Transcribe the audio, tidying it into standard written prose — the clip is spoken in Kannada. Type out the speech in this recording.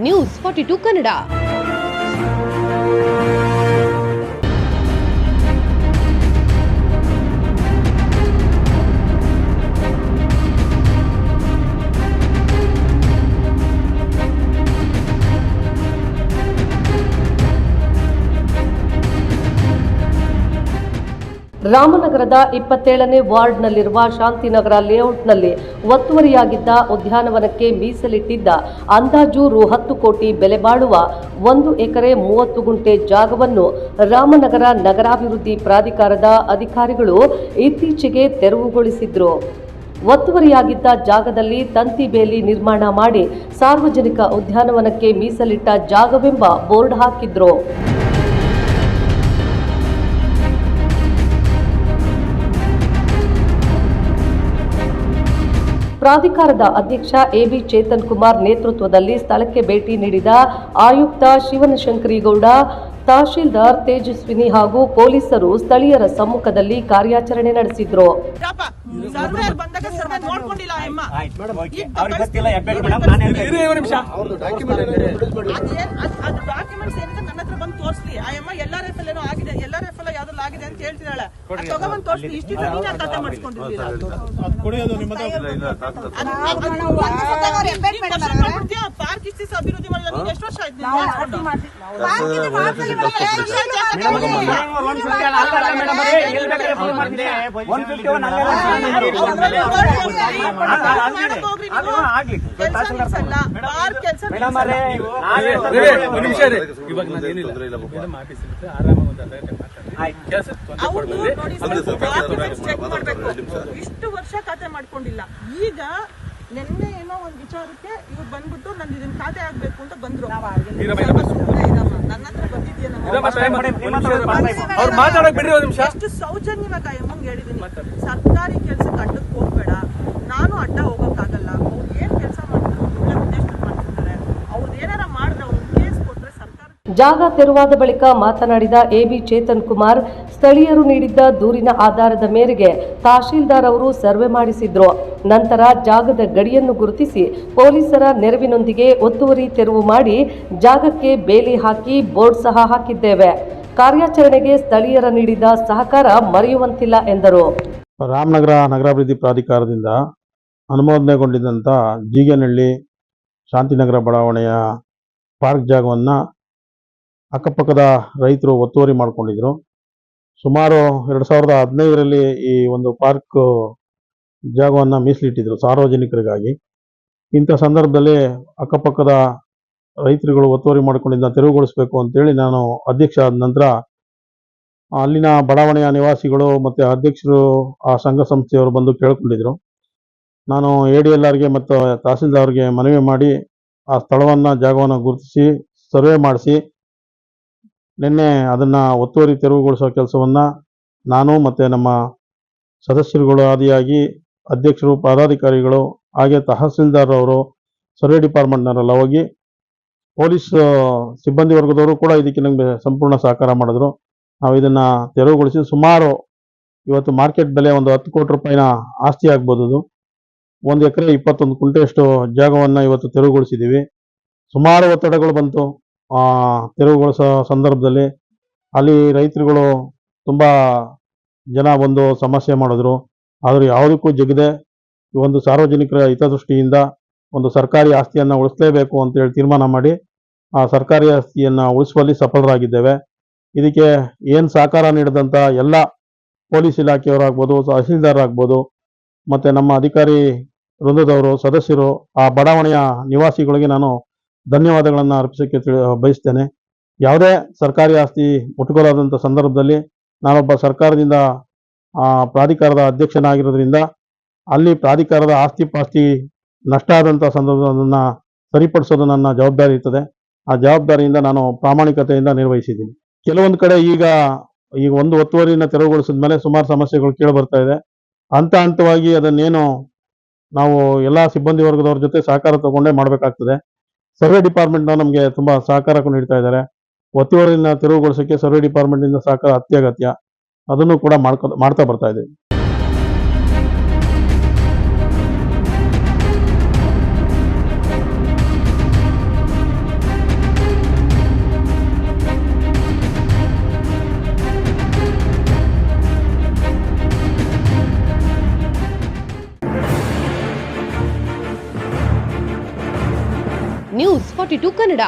ನ್ಯೂಸ್ 42 ಕನ್ನಡ. ರಾಮನಗರದ 27ನೇ ವಾರ್ಡ್ನಲ್ಲಿರುವ ಶಾಂತಿನಗರ ಲೇಔಟ್ನಲ್ಲಿ ಒತ್ತುವರಿಯಾಗಿದ್ದ ಉದ್ಯಾನವನಕ್ಕೆ ಮೀಸಲಿಟ್ಟಿದ್ದ ಅಂದಾಜು ರು 10 ಕೋಟಿ ಬೆಲೆ ಬಾಳುವ 1 ಎಕರೆ 30 ಗುಂಟೆ ಜಾಗವನ್ನು ರಾಮನಗರ ನಗರಾಭಿವೃದ್ಧಿ ಪ್ರಾಧಿಕಾರದ ಅಧಿಕಾರಿಗಳು ಇತ್ತೀಚೆಗೆ ತೆರವುಗೊಳಿಸಿದ್ರು. ಒತ್ತುವರಿಯಾಗಿದ್ದ ಜಾಗದಲ್ಲಿ ತಂತಿ ಬೇಲಿ ನಿರ್ಮಾಣ ಮಾಡಿ ಸಾರ್ವಜನಿಕ ಉದ್ಯಾನವನಕ್ಕೆ ಮೀಸಲಿಟ್ಟ ಜಾಗವೆಂಬ ಬೋರ್ಡ್ ಹಾಕಿದ್ರು. ಪ್ರಾಧಿಕಾರದ ಅಧ್ಯಕ್ಷ ಎಬಿ ಚೇತನ್ ಕುಮಾರ್ ನೇತೃತ್ವದಲ್ಲಿ ಸ್ಥಳಕ್ಕೆ ಭೇಟಿ ನೀಡಿದ ಆಯುಕ್ತ ಶಿವನಶಂಕರಿಗೌಡ, ತಹಶೀಲ್ದಾರ್ ತೇಜಸ್ವಿನಿ ಹಾಗೂ ಪೊಲೀಸರು ಸ್ಥಳೀಯರ ಸಮ್ಮುಖದಲ್ಲಿ ಕಾರ್ಯಾಚರಣೆ ನಡೆಸಿದ್ರು. ಇಷ್ಟು ವರ್ಷ ಖಾತೆ ಮಾಡ್ಕೊಂಡಿಲ್ಲ. ಈಗ ನಿನ್ನೆ ಏನೋ ಒಂದು ವಿಚಾರಕ್ಕೆ ಇವ್ರು ಬಂದ್ಬಿಟ್ಟು ನಂದು ಇದನ್ನ ಖಾತೆ ಆಗ್ಬೇಕು ಅಂತ ಬಂದ್ರು. ನನ್ನ ಹತ್ರ ಬಂದಿದ್ಯಾ, ಎಷ್ಟು ಸೌಜನ್ಯವಾಗಿ ಅಮ್ಮಂಗೆ ಹೇಳಿದೀನಿ, ಸರ್ಕಾರಿ ಕೆಲ್ಸಕ್ಕೆ ಅಡ್ಡಕ್ಕೆ ಹೋಗ್ಬೇಡ, ನಾನು ಅಡ್ಡ ಹೋಗಕ್ಕಾಗಲ್ಲ, ಅವ್ರು ಏನ್ ಕೆಲಸ ಮಾಡ್ತಾರೆ ಒಳ್ಳೆ ಉದ್ದೇಶ ಮಾಡ್ತಿರ್ತಾರೆ, ಅವ್ರು ಏನಾರ ಮಾಡಿದ್ರೆ ಅವ್ರು ಕೇಸ್ ಕೊಟ್ರೆ ಸರ್ಕಾರ. ಜಾಗ ತೆರವಾದ ಬಳಿಕ ಮಾತನಾಡಿದ ಎಬಿ ಚೇತನ್ ಕುಮಾರ್, ಸ್ಥಳೀಯರು ನೀಡಿದ್ದ ದೂರಿನ ಆಧಾರದ ಮೇರೆಗೆ ತಹಶೀಲ್ದಾರ್ ಅವರು ಸರ್ವೆ ಮಾಡಿಸಿದ್ರು. ನಂತರ ಜಾಗದ ಗಡಿಯನ್ನು ಗುರುತಿಸಿ ಪೊಲೀಸರ ನೆರವಿನೊಂದಿಗೆ ಒತ್ತುವರಿ ತೆರವು ಮಾಡಿ ಜಾಗಕ್ಕೆ ಬೇಲಿ ಹಾಕಿ ಬೋರ್ಡ್ ಸಹ ಹಾಕಿದ್ದೇವೆ. ಕಾರ್ಯಾಚರಣೆಗೆ ಸ್ಥಳೀಯರ ನೀಡಿದ ಸಹಕಾರ ಮರೆಯುವಂತಿಲ್ಲ ಎಂದರು. ರಾಮನಗರ ನಗರಾಭಿವೃದ್ಧಿ ಪ್ರಾಧಿಕಾರದಿಂದ ಅನುಮೋದನೆಗೊಂಡಿದ್ದಂಥ ಜೀಗನಹಳ್ಳಿ ಶಾಂತಿನಗರ ಬಡಾವಣೆಯ ಪಾರ್ಕ್ ಜಾಗವನ್ನು ಅಕ್ಕಪಕ್ಕದ ರೈತರು ಒತ್ತುವರಿ ಮಾಡಿಕೊಂಡಿದ್ರು. ಸುಮಾರು 2015ರಲ್ಲಿ ಈ ಒಂದು ಪಾರ್ಕ್ ಜಾಗವನ್ನು ಮೀಸಲಿಟ್ಟಿದ್ರು ಸಾರ್ವಜನಿಕರಿಗಾಗಿ. ಇಂಥ ಸಂದರ್ಭದಲ್ಲಿ ಅಕ್ಕಪಕ್ಕದ ರೈತರುಗಳು ಒತ್ತುವರಿ ಮಾಡಿಕೊಂಡಿದ್ದ ತೆರವುಗೊಳಿಸಬೇಕು ಅಂತೇಳಿ ನಾನು ಅಧ್ಯಕ್ಷ ಆದ ನಂತರ ಅಲ್ಲಿನ ಬಡಾವಣೆಯ ನಿವಾಸಿಗಳು ಮತ್ತು ಅಧ್ಯಕ್ಷರು, ಆ ಸಂಘ ಸಂಸ್ಥೆಯವರು ಬಂದು ಕೇಳ್ಕೊಂಡಿದ್ರು. ನಾನು ADLRಗೆ ಮತ್ತು ತಹಸೀಲ್ದಾರ್ಗೆ ಮನವಿ ಮಾಡಿ ಆ ಸ್ಥಳವನ್ನು ಜಾಗವನ್ನು ಗುರುತಿಸಿ ಸರ್ವೆ ಮಾಡಿಸಿ ನಿನ್ನೆ ಅದನ್ನು ಒತ್ತುವರಿ ತೆರವುಗೊಳಿಸೋ ಕೆಲಸವನ್ನು ನಾನು ಮತ್ತು ನಮ್ಮ ಸದಸ್ಯರುಗಳು ಆದಿಯಾಗಿ ಅಧ್ಯಕ್ಷರು, ಪದಾಧಿಕಾರಿಗಳು, ಹಾಗೆ ತಹಸೀಲ್ದಾರ್ ಅವರು, ಸರ್ವೆ ಡಿಪಾರ್ಟ್ಮೆಂಟ್ನವರೆಲ್ಲ ಹೋಗಿ ಪೊಲೀಸ್ ಸಿಬ್ಬಂದಿ ವರ್ಗದವರು ಕೂಡ ಇದಕ್ಕೆ ನಮಗೆ ಸಂಪೂರ್ಣ ಸಹಕಾರ ಮಾಡಿದ್ರು. ನಾವು ಇದನ್ನು ತೆರವುಗೊಳಿಸಿ ಸುಮಾರು ಇವತ್ತು ಮಾರ್ಕೆಟ್ ಬೆಲೆ ಒಂದು 10 ಕೋಟಿ ರೂಪಾಯಿನ ಆಸ್ತಿ ಆಗ್ಬೋದು. 1 ಎಕರೆ 21 ಕುಂಟೆಯಷ್ಟು ಜಾಗವನ್ನು ಇವತ್ತು ತೆರವುಗೊಳಿಸಿದ್ದೀವಿ. ಸುಮಾರು ಒತ್ತಡಗಳು ಬಂತು ತೆರವುಗೊಳಿಸೋ ಸಂದರ್ಭದಲ್ಲಿ. ಅಲ್ಲಿ ರೈತರುಗಳು ತುಂಬ ಜನ ಒಂದು ಸಮಸ್ಯೆ ಮಾಡಿದ್ರು. ಆದರೆ ಯಾವುದಕ್ಕೂ ಜಗದೆ ಈ ಒಂದು ಸಾರ್ವಜನಿಕರ ಹಿತದೃಷ್ಟಿಯಿಂದ ಒಂದು ಸರ್ಕಾರಿ ಆಸ್ತಿಯನ್ನು ಉಳಿಸಲೇಬೇಕು ಅಂತೇಳಿ ತೀರ್ಮಾನ ಮಾಡಿ ಆ ಸರ್ಕಾರಿ ಆಸ್ತಿಯನ್ನು ಉಳಿಸುವಲ್ಲಿ ಸಫಲರಾಗಿದ್ದೇವೆ. ಇದಕ್ಕೆ ಏನು ಸಹಕಾರ ನೀಡಿದಂಥ ಎಲ್ಲ ಪೊಲೀಸ್ ಇಲಾಖೆಯವರಾಗ್ಬೋದು, ತಹಸೀಲ್ದಾರ್ ಆಗ್ಬೋದು, ಮತ್ತು ನಮ್ಮ ಅಧಿಕಾರಿ ವೃಂದದವರು, ಸದಸ್ಯರು, ಆ ಬಡಾವಣೆಯ ನಿವಾಸಿಗಳಿಗೆ ನಾನು ಧನ್ಯವಾದಗಳನ್ನು ಅರ್ಪಿಸೋಕ್ಕೆ ಬಯಸ್ತೇನೆ. ಯಾವುದೇ ಸರ್ಕಾರಿ ಆಸ್ತಿ ಮುಟ್ಟುಗೋಲಾದಂಥ ಸಂದರ್ಭದಲ್ಲಿ ನಾನೊಬ್ಬ ಸರ್ಕಾರದಿಂದ ಪ್ರಾಧಿಕಾರದ ಅಧ್ಯಕ್ಷನಾಗಿರೋದ್ರಿಂದ ಅಲ್ಲಿ ಪ್ರಾಧಿಕಾರದ ಆಸ್ತಿ ಪಾಸ್ತಿ ನಷ್ಟ ಆದಂಥ ಸಂದರ್ಭವನ್ನು ಸರಿಪಡಿಸೋದು ನನ್ನ ಜವಾಬ್ದಾರಿ ಇರ್ತದೆ. ಆ ಜವಾಬ್ದಾರಿಯಿಂದ ನಾನು ಪ್ರಾಮಾಣಿಕತೆಯಿಂದ ನಿರ್ವಹಿಸಿದ್ದೀನಿ. ಕೆಲವೊಂದು ಕಡೆ ಈಗ ಒಂದು ಒತ್ತುವರಿನ ತೆರವುಗೊಳಿಸಿದ ಮೇಲೆ ಸುಮಾರು ಸಮಸ್ಯೆಗಳು ಕೇಳಿಬರ್ತಾ ಇದೆ. ಹಂತವಾಗಿ ಅದನ್ನೇನು ನಾವು ಎಲ್ಲ ಸಿಬ್ಬಂದಿ ವರ್ಗದವ್ರ ಜೊತೆ ಸಹಕಾರ ತಗೊಂಡೇ ಮಾಡಬೇಕಾಗ್ತದೆ. ಸರ್ವೆ ಡಿಪಾರ್ಟ್ಮೆಂಟ್ನವ್ರು ನಮಗೆ ತುಂಬ ಸಹಕಾರ ನೀಡ್ತಾ ಇದ್ದಾರೆ. ಒತ್ತುವರಿನ ತೆರವುಗೊಳಿಸೋಕ್ಕೆ ಸರ್ವೆ ಡಿಪಾರ್ಟ್ಮೆಂಟಿಂದ ಸಹಕಾರ ಅತ್ಯಗತ್ಯ. ಅದನ್ನು ಕೂಡ ಮಾಡ್ತಾ ಬರ್ತಾ ಇದ್ದೀವಿ. ನ್ಯೂಸ್ 42 ಕನ್ನಡ.